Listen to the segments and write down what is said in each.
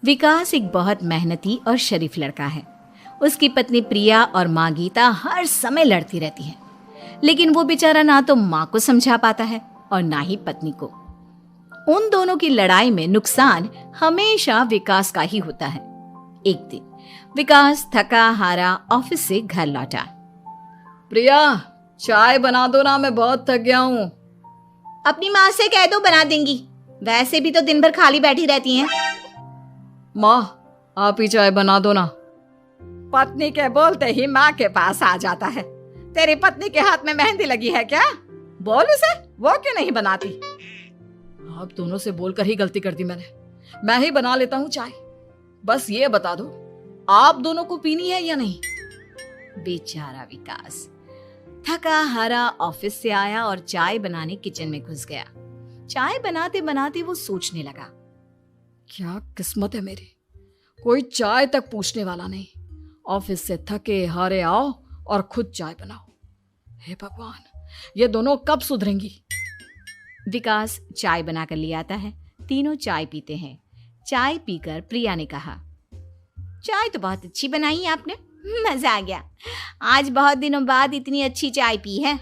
विकास एक बहुत मेहनती और शरीफ लड़का है। उसकी पत्नी प्रिया और माँ गीता हर समय लड़ती रहती है, लेकिन वो बेचारा ना तो माँ को समझा पाता है और ना ही पत्नी को। उन दोनों की लड़ाई में नुकसान हमेशा विकास का ही होता है। एक दिन विकास थका हारा ऑफिस से घर लौटा। प्रिया, चाय बना दो ना, मैं बहुत थक गया हूँ। अपनी माँ से कह दो, बना देंगी। वैसे भी तो दिन भर खाली बैठी रहती हैं। माँ, आप ही चाय बना दो ना। पत्नी के बोलते ही माँ के पास आ जाता है। तेरी पत्नी के हाथ में मेहंदी लगी है क्या? बोल उसे, वो क्यों नहीं बनाती? आप दोनों से बोलकर ही गलती कर दी मैंने। मैं ही बना लेता हूँ चाय। बस ये बता दो, आप दोनों को पीनी है या नहीं? बेचारा विकास थका हारा ऑफिस से आया और चाय बनाने किचन में घुस गया। चाय बनाते बनाते वो सोचने लगा, क्या किस्मत है मेरी, कोई चाय तक पूछने वाला नहीं। ऑफिस से थके हारे आओ और खुद चाय बनाओ। हे भगवान, ये दोनों कब सुधरेंगी? विकास चाय बनाकर ले आता है। तीनों चाय पीते हैं। चाय पीकर प्रिया ने कहा, चाय तो बहुत अच्छी बनाई है आपने, मजा आ गया। आज बहुत दिनों बाद इतनी अच्छी चाय पी है।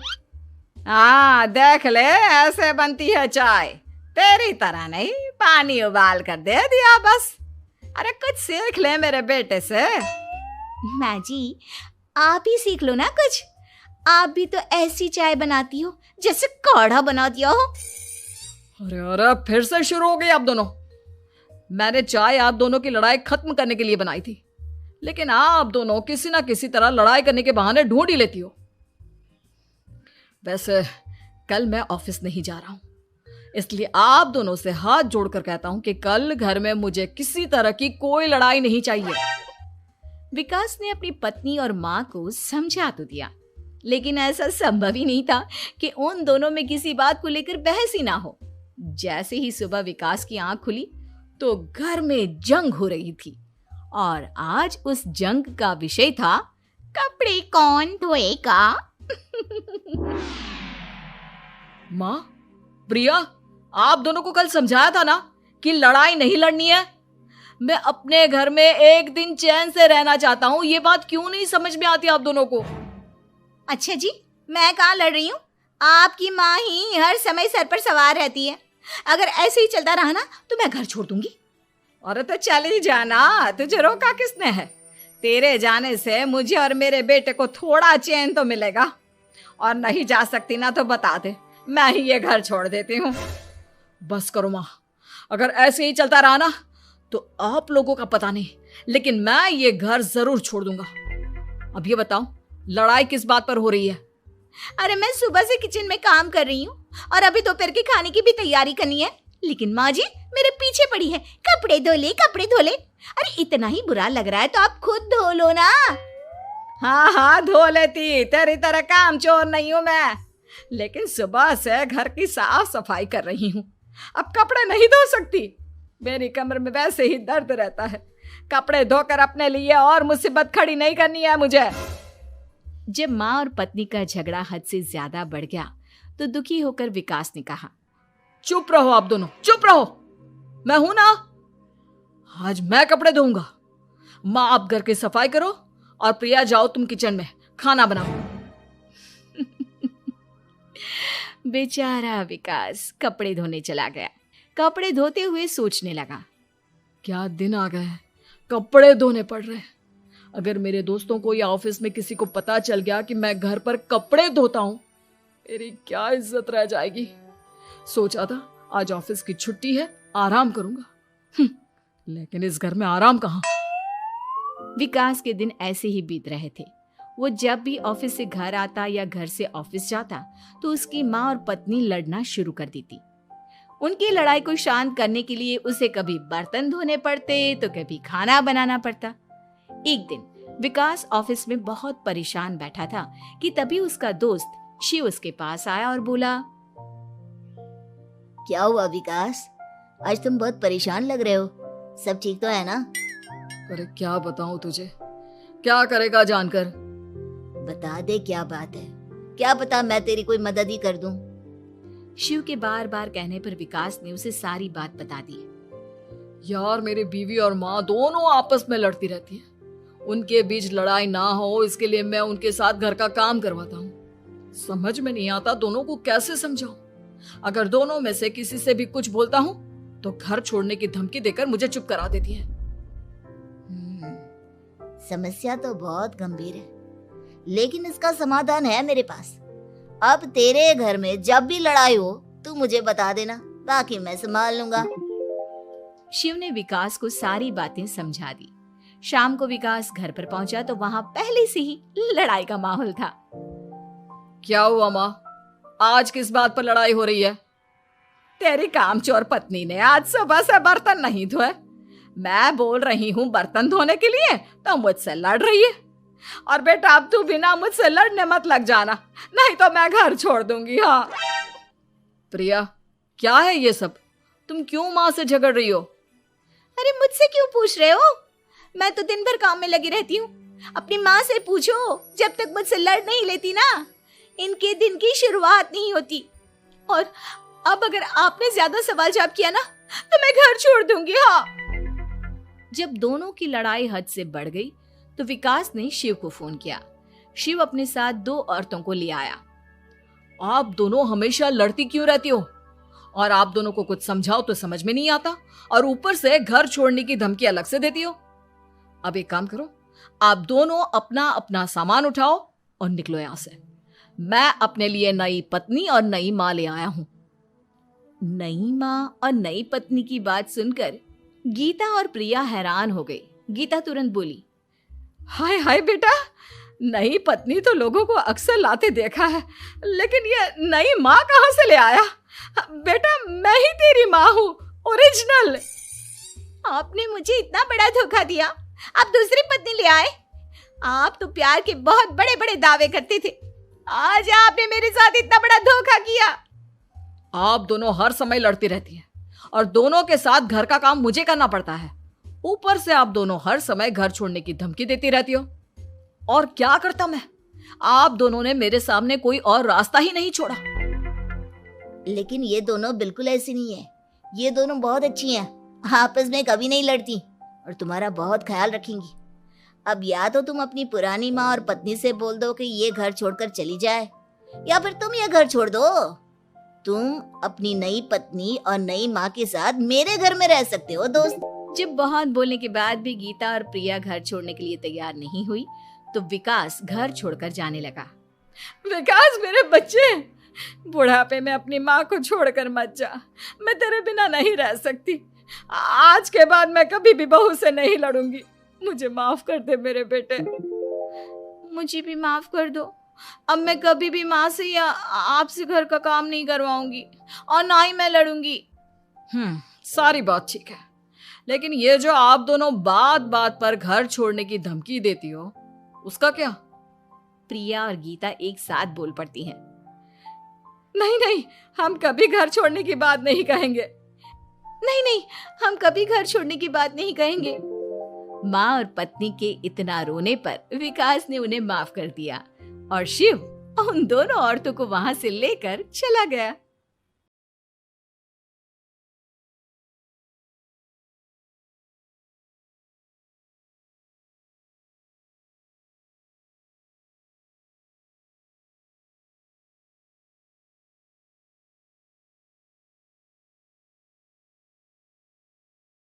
हाँ, देख ले, ऐसे बनती है चाय। तेरी तरह नहीं, पानी उबाल कर दे दिया बस। अरे कुछ सीख ले मेरे बेटे से। माँ जी, आप ही सीख लो ना कुछ। आप भी तो ऐसी चाय बनाती हो जैसे काढ़ा बना दिया हो। अरे अरे, फिर से शुरू हो गई आप दोनों। मैंने चाय आप दोनों की लड़ाई खत्म करने के लिए बनाई थी, लेकिन आप दोनों किसी ना किसी तरह लड़ाई करने के बहाने ढूंढ ही लेती हो। वैसे कल मैं ऑफिस नहीं जा रहा हूं, इसलिए आप दोनों से हाथ जोड़कर कहता हूं कि कल घर में मुझे किसी तरह की कोई लड़ाई नहीं चाहिए। विकास ने अपनी पत्नी और माँ को समझा तो दिया, लेकिन ऐसा संभव ही नहीं था कि उन दोनों में किसी बात को लेकर बहस ही ना हो। जैसे ही सुबह विकास की आंख खुली तो घर में जंग हो रही थी, और आज उस जंग का विषय था कपड़े कौन धोएगा। माँ, प्रिया, आप दोनों को कल समझाया था ना कि लड़ाई नहीं लड़नी है। मैं अपने घर में एक दिन चैन से रहना चाहता हूँ। ये बात क्यों नहीं समझ में आती आप दोनों को? अच्छा जी, मैं कहाँ लड़ रही हूँ? आपकी माँ ही हर समय सर पर सवार रहती है। अगर ऐसे ही चलता रहा ना तो मैं घर छोड़ दूंगी। अरे तो चली जाना, तुझे रोका किसने है? तेरे जाने से मुझे और मेरे बेटे को थोड़ा चैन तो मिलेगा। और नहीं जा सकती ना तो बता दे, मैं ही ये घर छोड़ देती हूँ। बस करो माँ, अगर ऐसे ही चलता रहा ना तो आप लोगों का पता नहीं, लेकिन मैं ये घर जरूर छोड़ दूंगा। अब ये बताओ, लड़ाई किस बात पर हो रही है? अरे मैं सुबह से किचन में काम कर रही हूँ और अभी दोपहर के खाने की भी तैयारी करनी है, लेकिन माँ जी मेरे पीछे पड़ी है, कपड़े धो ले कपड़े धो ले। अरे इतना ही बुरा लग रहा है तो आप खुद धो लो ना। हाँ हाँ, धो लेती, तेरी तरह काम चोर नहीं हूं मैं, लेकिन सुबह से घर की साफ सफाई कर रही हूँ, अब कपड़े नहीं धो सकती। मेरी कमर में वैसे ही दर्द रहता है। कपड़े धोकर अपने लिए और मुसीबत खड़ी नहीं करनी है मुझे। जब माँ और पत्नी का झगड़ा हद से ज्यादा बढ़ गया तो दुखी होकर विकास ने कहा, चुप रहो आप दोनों, चुप रहो। मैं हूं ना, आज मैं कपड़े धोऊंगा। माँ, आप घर की सफाई करो और प्रिया, जाओ तुम किचन में खाना बनाओ। बेचारा विकास कपड़े धोने चला गया। कपड़े धोते हुए सोचने लगा, क्या दिन आ गए हैं, कपड़े धोने पड़ रहे हैं। अगर मेरे दोस्तों को या ऑफिस में किसी को पता चल गया कि मैं घर पर कपड़े धोता हूं, मेरी क्या इज्जत रह जाएगी। सोचा था आज ऑफिस की छुट्टी है, आराम करूंगा, लेकिन इस घर में आराम कहाँ। विकास के दिन ऐसे ही बीत रहे थे। वो जब भी ऑफिस से घर आता या घर से ऑफिस जाता तो उसकी माँ और पत्नी लड़ना शुरू कर देती। उनकी लड़ाई को शांत करने के लिए उसे कभी बर्तन धोने पड़ते तो कभी खाना बनाना पड़ता। एक दिन विकास ऑफिस में बहुत परेशान बैठा था कि तभी उसका दोस्त शिव उसके पास आया और बोला, क्या हुआ विकास, आज तुम बहुत परेशान लग रहे हो, सब ठीक तो है ना? अरे क्या बताऊं तुझे, क्या करेगा जानकर। बता दे क्या बात है, क्या पता मैं तेरी कोई मदद ही कर दूं। शिव के बार बार कहने पर विकास ने उसे सारी बात बता दी। यार मेरी बीवी और माँ दोनों आपस में लड़ती रहती है। उनके बीच लड़ाई ना हो इसके लिए मैं उनके साथ घर का काम करवाता हूँ। समझ में नहीं आता दोनों को कैसे समझाऊं। अगर दोनों में से किसी से भी कुछ बोलता हूँ तो घर छोड़ने की धमकी देकर मुझे चुप करा देती है। समस्या तो बहुत गंभीर है, लेकिन इसका समाधान है मेरे पास। अब तेरे घर में जब भी लड़ाई हो तू मुझे बता देना, बाकी मैं संभाल लूंगा। शिव ने विकास को सारी बातें समझा दी। शाम को विकास घर पर पहुंचा तो वहां पहले से ही लड़ाई का माहौल था। क्या हुआ माँ, आज किस बात पर लड़ाई हो रही है? तेरी कामचोर पत्नी ने आज सुबह से बर्तन नहीं धोए। मैं बोल रही हूँ बर्तन धोने के लिए तो मुझसे लड़ रही है। और बेटा अब तू बिना मुझसे लड़ने मत लग जाना, नहीं तो मैं घर छोड़ दूंगी। हाँ प्रिया, क्या है ये सब? तुम क्यों माँ से झगड़ रही हो? अरे मुझसे क्यों पूछ रहे हो? मैं तो दिन भर काम में लगी रहती हूँ। अपनी माँ से पूछो, जब तक मुझसे लड़ नहीं लेती ना इनके दिन की शुरुआत नहीं होती। और अब अगर आपने ज्यादा सवाल जवाब किया ना तो मैं घर छोड़ दूंगी। हाँ। जब दोनों की लड़ाई हद से बढ़ गई तो विकास ने शिव को फोन किया। शिव अपने साथ 2 औरतों को ले आया। आप दोनों हमेशा लड़ती क्यों रहती हो? और आप दोनों को कुछ समझाओ तो समझ में नहीं आता, और ऊपर से घर छोड़ने की धमकी अलग से देती हो। अब एक काम करो, आप दोनों अपना अपना सामान उठाओ और निकलो यहां से। मैं अपने लिए नई पत्नी और नई माँ ले आया हूं। नई माँ और नई पत्नी की बात सुनकर गीता और प्रिया हैरान हो गई। गीता तुरंत बोली, हाय हाय बेटा, नई पत्नी तो लोगों को अक्सर लाते देखा है, लेकिन ये नई माँ कहाँ से ले आया? बेटा मैं ही तेरी माँ हूँ, ओरिजिनल। आपने मुझे इतना बड़ा धोखा दिया, आप दूसरी पत्नी ले आए। आप तो प्यार के बहुत बड़े बड़े दावे करते थे, आज आपने मेरे साथ इतना बड़ा धोखा किया। आप दोनों हर समय लड़ती रहती हैं और दोनों के साथ घर का काम मुझे करना पड़ता है। ऊपर से आप दोनों हर समय घर छोड़ने की धमकी देती रहती हो। और क्या करता मैं? आप दोनों ने मेरे सामने कोई और रास्ता ही नहीं छोड़ा। लेकिन ये दोनों बिल्कुल ऐसी नहीं है। ये दोनों बहुत अच्छी हैं, आपस में कभी नहीं लड़ती और तुम्हारा बहुत ख्याल रखेंगी। अब या तो तुम अपनी पुरानी माँ और पत्नी से बोल दो कि ये घर छोड़कर चली जाए, या फिर तुम ये घर छोड़ दो। तुम अपनी नई पत्नी और नई माँ के साथ मेरे घर में रह सकते हो दोस्त। जब बहुत बोलने के बाद भी गीता और प्रिया घर छोड़ने के लिए तैयार नहीं हुई तो विकास घर छोड़कर जाने लगा। विकास मेरे बच्चे, बुढ़ापे में अपनी माँ को छोड़कर मत जा। मैं तेरे बिना नहीं रह सकती। आज के बाद मैं कभी भी बहू से नहीं लड़ूंगी। मुझे माफ कर दे मेरे बेटे। मुझे भी माफ कर दो। अब मैं कभी भी माँ से या आपसे घर का काम नहीं करवाऊंगी और ना ही मैं लड़ूंगी। सारी बात ठीक है, लेकिन ये जो आप दोनों बात बात पर घर छोड़ने की धमकी देती हो, उसका क्या? प्रिया और गीता एक साथ बोल पड़ती हैं। नहीं नहीं, हम कभी घर छोड़ने की बात नहीं कहेंगे। नहीं नहीं, हम कभी घर छोड़ने की बात नहीं कहेंगे। माँ और पत्नी के इतना रोने पर विकास ने उन्हें माफ कर दिया और शिव उन दोनों औरतों को वहां से लेकर चला गया।